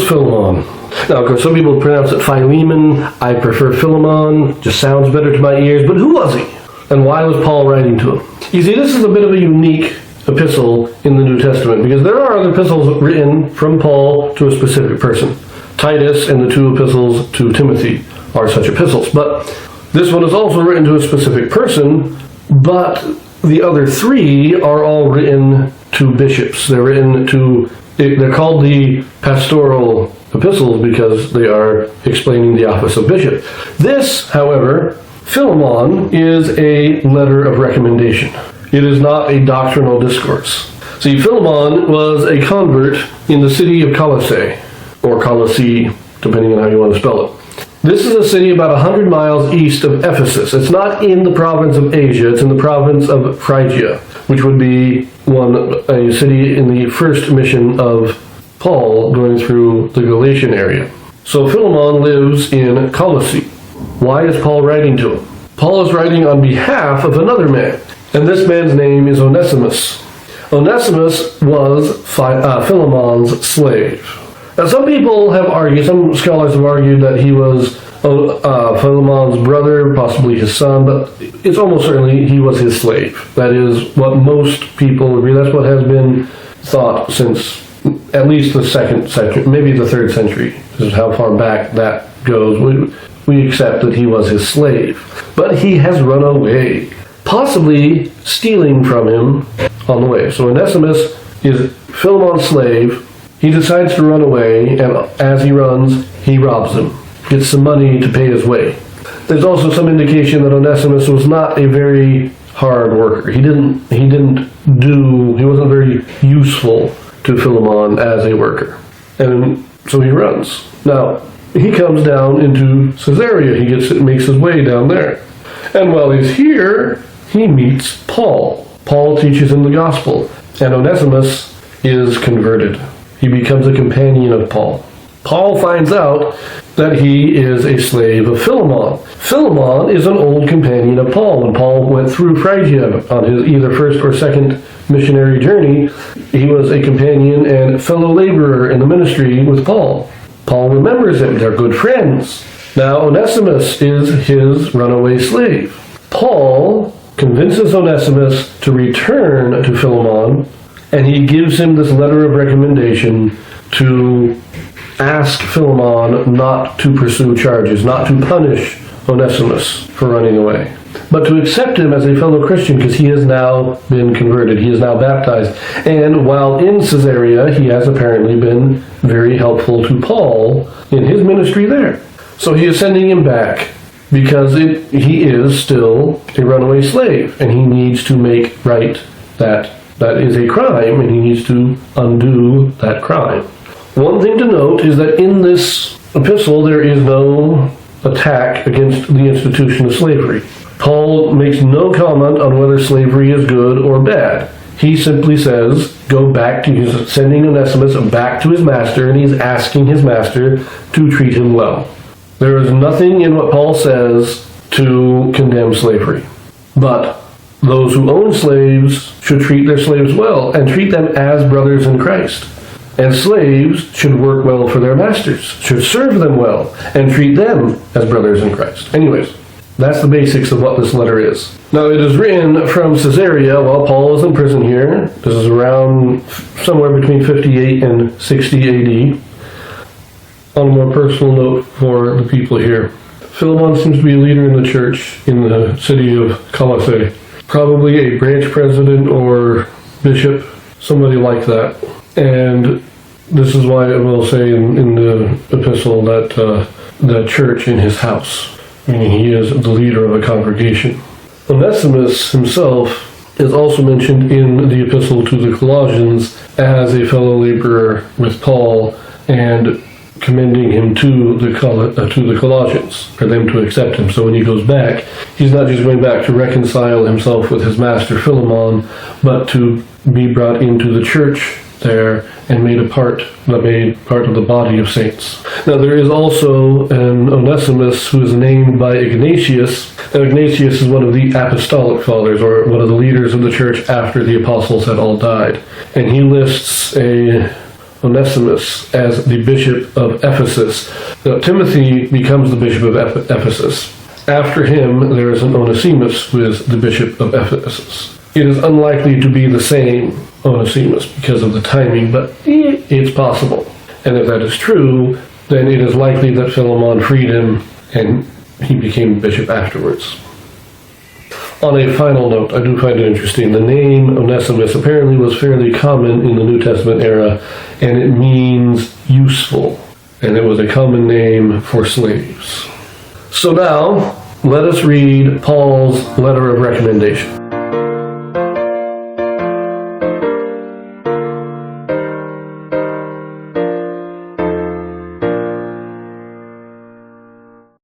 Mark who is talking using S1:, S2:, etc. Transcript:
S1: was Philemon? Now, of course, some people pronounce it Philemon. I prefer Philemon. Just sounds better to my ears. But who was he? And why was Paul writing to him? You see, this is a bit of a unique epistle in the New Testament, because there are other epistles written from Paul to a specific person. Titus and the 2 epistles to Timothy are such epistles. But this one is also written to a specific person, but the other 3 are all written to bishops. They're called the pastoral epistles because they are explaining the office of bishop. This, however, Philemon, is a letter of recommendation. It is not a doctrinal discourse. See, Philemon was a convert in the city of Colossae, or Colossae, depending on how you want to spell it. This is a city about 100 miles east of Ephesus. It's not in the province of Asia, it's in the province of Phrygia, which would be a city in the first mission of Paul going through the Galatian area. So Philemon lives in Colossae. Why is Paul writing to him? Paul is writing on behalf of another man, and this man's name is Onesimus. Onesimus was Philemon's slave. Now, some scholars have argued that he was Philemon's brother, possibly his son, but it's almost certainly he was his slave. That is what most people agree. That's what has been thought since at least the 2nd century, maybe the 3rd century. This is how far back that goes. We accept that he was his slave. But he has run away, possibly stealing from him on the way. So Onesimus is Philemon's slave. He decides to run away, and as he runs, he robs him, gets some money to pay his way. There's also some indication that Onesimus was not a very hard worker. He wasn't very useful to Philemon as a worker. And so he runs. Now, he comes down into Caesarea. He makes his way down there. And while he's here, he meets Paul. Paul teaches him the gospel, and Onesimus is converted. He becomes a companion of Paul. Paul finds out that he is a slave of Philemon. Philemon is an old companion of Paul. When Paul went through Phrygia on his either first or second missionary journey, he was a companion and fellow laborer in the ministry with Paul. Paul remembers him. They're good friends. Now Onesimus is his runaway slave. Paul convinces Onesimus to return to Philemon, and he gives him this letter of recommendation to ask Philemon not to pursue charges, not to punish Onesimus for running away, but to accept him as a fellow Christian because he has now been converted. He is now baptized. And while in Caesarea, he has apparently been very helpful to Paul in his ministry there. So he is sending him back because he is still a runaway slave, and he needs to make right that is a crime, and he needs to undo that crime. One thing to note is that in this epistle there is no attack against the institution of slavery. Paul makes no comment on whether slavery is good or bad. He simply says, he's sending Onesimus back to his master, and he's asking his master to treat him well. There is nothing in what Paul says to condemn slavery. But those who own slaves should treat their slaves well and treat them as brothers in Christ. And slaves should work well for their masters, should serve them well, and treat them as brothers in Christ. Anyways, that's the basics of what this letter is. Now, it is written from Caesarea while Paul is in prison here. This is around somewhere between 58 and 60 AD. On a more personal note for the people here, Philemon seems to be a leader in the church in the city of Colossae. Probably a branch president or bishop, somebody like that. And this is why I will say in the epistle that the church in his house, meaning he is the leader of a congregation. Onesimus himself is also mentioned in the epistle to the Colossians as a fellow laborer with Paul, and commending him to the Colossians for them to accept him. So when he goes back, he's not just going back to reconcile himself with his master Philemon, but to be brought into the church there and made part of the body of saints. Now there is also an Onesimus who is named by Ignatius. Now Ignatius is one of the apostolic fathers, or one of the leaders of the church after the apostles had all died. And he lists a Onesimus as the bishop of Ephesus. Now, Timothy becomes the bishop of Ephesus. After him, there is an Onesimus who is the bishop of Ephesus. It is unlikely to be the same Onesimus because of the timing, but it's possible. And if that is true, then it is likely that Philemon freed him and he became bishop afterwards. On a final note, I do find it interesting. The name Onesimus apparently was fairly common in the New Testament era, and it means useful. And it was a common name for slaves. So now, let us read Paul's letter of recommendation.